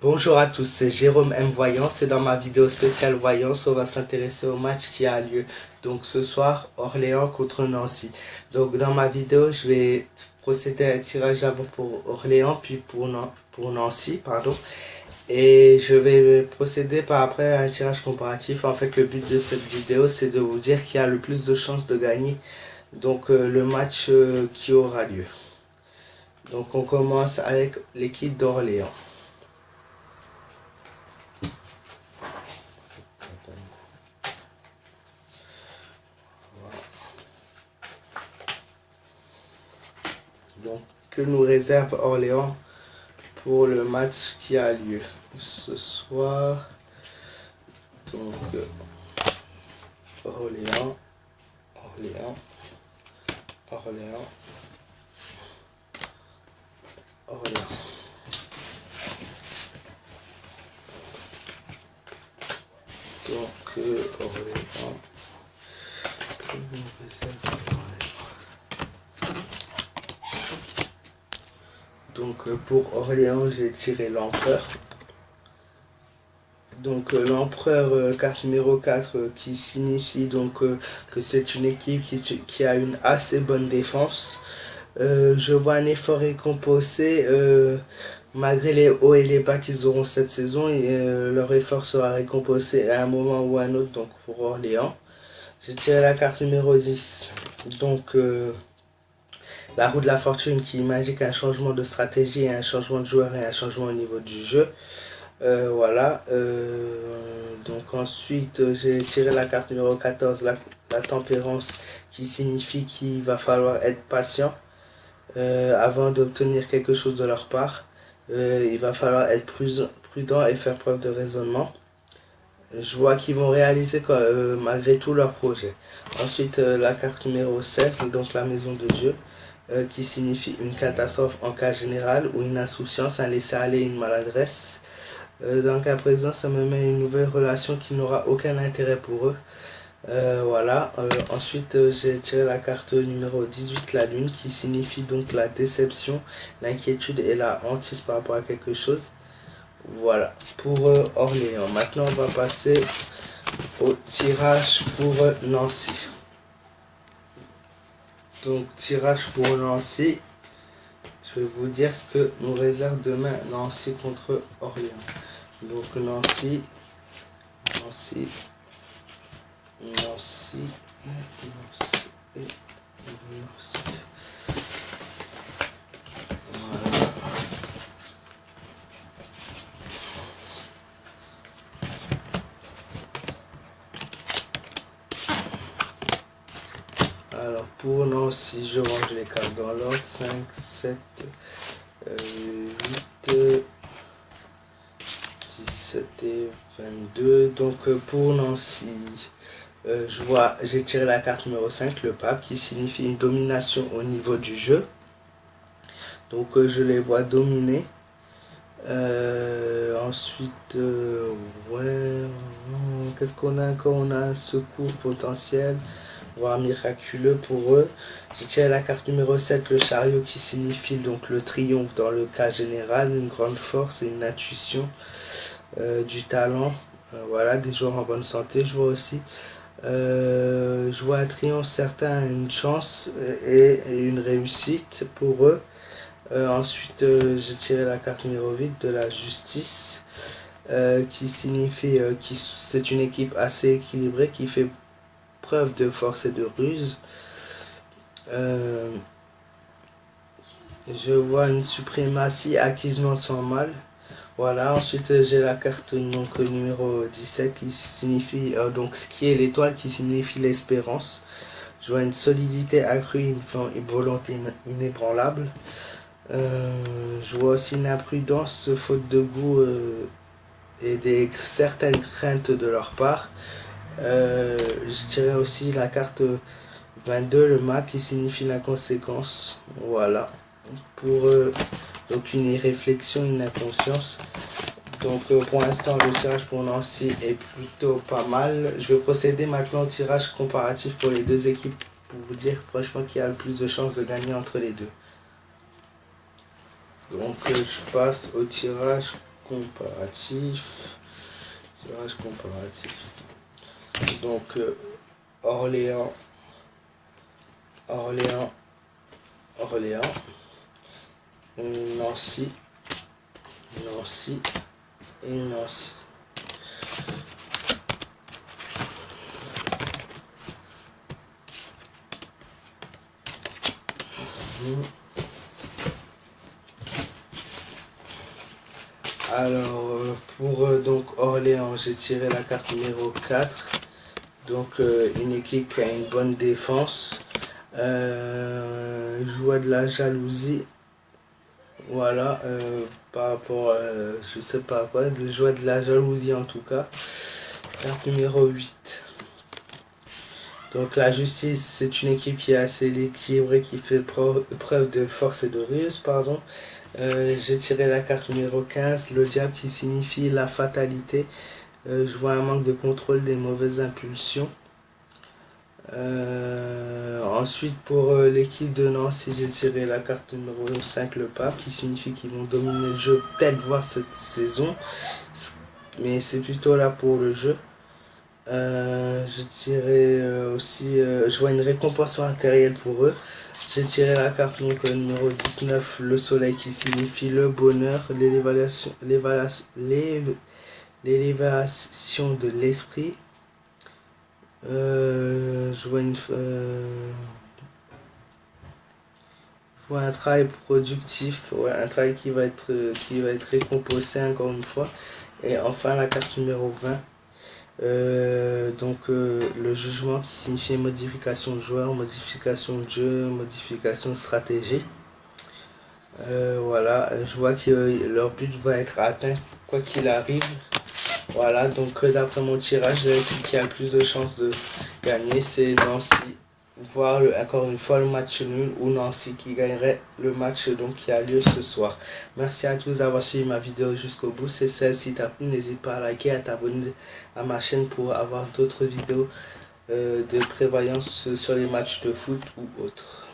Bonjour à tous, c'est Jérôme M. Voyance et dans ma vidéo spéciale Voyance, on va s'intéresser au match qui a lieu donc ce soir, Orléans contre Nancy. Donc dans ma vidéo, je vais procéder à un tirage d'abord pour Orléans puis pour Nancy, pardon. Et je vais procéder par après à un tirage comparatif. En fait, le but de cette vidéo, c'est de vous dire qui a le plus de chances de gagner donc le match qui aura lieu. Donc on commence avec l'équipe d'Orléans. Donc, que nous réserve Orléans pour le match qui a lieu ce soir. Donc, Orléans. Donc, Orléans. Que nous réserve Orléans. Donc pour Orléans, j'ai tiré l'empereur. Donc l'empereur carte numéro 4 qui signifie donc que c'est une équipe qui a une assez bonne défense. Je vois un effort récompensé malgré les hauts et les bas qu'ils auront cette saison. Leur effort sera récompensé à un moment ou à un autre donc pour Orléans. J'ai tiré la carte numéro 10. Donc la roue de la fortune qui m'indique un changement de stratégie, un changement de joueur et un changement au niveau du jeu. Voilà. Donc ensuite, j'ai tiré la carte numéro 14, la tempérance, qui signifie qu'il va falloir être patient avant d'obtenir quelque chose de leur part. Il va falloir être prudent et faire preuve de raisonnement. Je vois qu'ils vont réaliser malgré tout leur projet. Ensuite, la carte numéro 16, donc la maison de Dieu. Qui signifie une catastrophe en cas général ou une insouciance, un laisser-aller, une maladresse. Donc à présent, ça me met une nouvelle relation qui n'aura aucun intérêt pour eux. Voilà. Ensuite, j'ai tiré la carte numéro 18, la lune, qui signifie donc la déception, l'inquiétude et la hantise par rapport à quelque chose. Voilà, pour Orléans. Maintenant, on va passer au tirage pour Nancy. Donc, tirage pour Nancy. Je vais vous dire ce que nous réserve demain Nancy contre Orléans. Donc, Nancy. Voilà. Alors pour Nancy, je range les cartes dans l'ordre. 5, 7, 8, 17 et 22. Donc pour Nancy, j'ai tiré la carte numéro 5, le pape, qui signifie une domination au niveau du jeu. Donc je les vois dominer. Ensuite, qu'est-ce qu'on a encore? On a un secours potentiel, voire miraculeux pour eux. J'ai tiré la carte numéro 7, le chariot, qui signifie donc le triomphe dans le cas général, une grande force et une intuition, du talent, voilà, des joueurs en bonne santé. Je vois aussi, je vois un triomphe certain, une chance et une réussite pour eux. Ensuite, j'ai tiré la carte numéro 8 de la justice, qui signifie que c'est une équipe assez équilibrée qui fait preuve de force et de ruse. Je vois une suprématie acquise non sans mal. Voilà, ensuite j'ai la carte donc, numéro 17 qui signifie, donc ce qui est l'étoile qui signifie l'espérance. Je vois une solidité accrue, une volonté inébranlable. Je vois aussi une imprudence, faute de goût et certaines craintes de leur part. Je dirais aussi la carte 22, le mât, qui signifie la conséquence. Voilà. Pour donc une irréflexion, une inconscience. Donc pour l'instant, le tirage pour Nancy est plutôt pas mal. Je vais procéder maintenant au tirage comparatif pour les deux équipes pour vous dire franchement qui a le plus de chances de gagner entre les deux. Donc je passe au tirage comparatif. Tirage comparatif. Donc Orléans, Nancy et Nancy. Alors pour donc Orléans, j'ai tiré la carte numéro 4. Donc une équipe qui a une bonne défense. Joie de la jalousie. Voilà, par rapport, je sais pas quoi, de joie de la jalousie en tout cas. Carte numéro 8. Donc la justice, c'est une équipe qui est assez équilibrée, qui fait preuve de force et de ruse, pardon. J'ai tiré la carte numéro 15, le diable, qui signifie la fatalité. Je vois un manque de contrôle des mauvaises impulsions. Ensuite pour l'équipe de Nancy, j'ai tiré la carte numéro 5, le pape, qui signifie qu'ils vont dominer le jeu, peut-être voir cette saison, mais c'est plutôt là pour le jeu. Je dirais aussi, je vois une récompense matérielle pour eux. J'ai tiré la carte donc, numéro 19, le soleil, qui signifie le bonheur, l'élévation de l'esprit. Je vois un travail productif, ouais, un travail qui va être récompensé encore une fois. Et enfin la carte numéro 20. Le jugement, qui signifie modification de joueur, modification de jeu, modification de stratégie. Voilà, je vois que leur but va être atteint quoi qu'il arrive. Voilà, donc d'après mon tirage, l'équipe qui a le plus de chances de gagner, c'est Nancy. Voir encore une fois le match nul, ou Nancy qui gagnerait le match donc qui a lieu ce soir. Merci à tous d'avoir suivi ma vidéo jusqu'au bout. C'est celle-ci t'a plu, n'hésite pas à liker, à t'abonner à ma chaîne pour avoir d'autres vidéos de prévoyance sur les matchs de foot ou autres.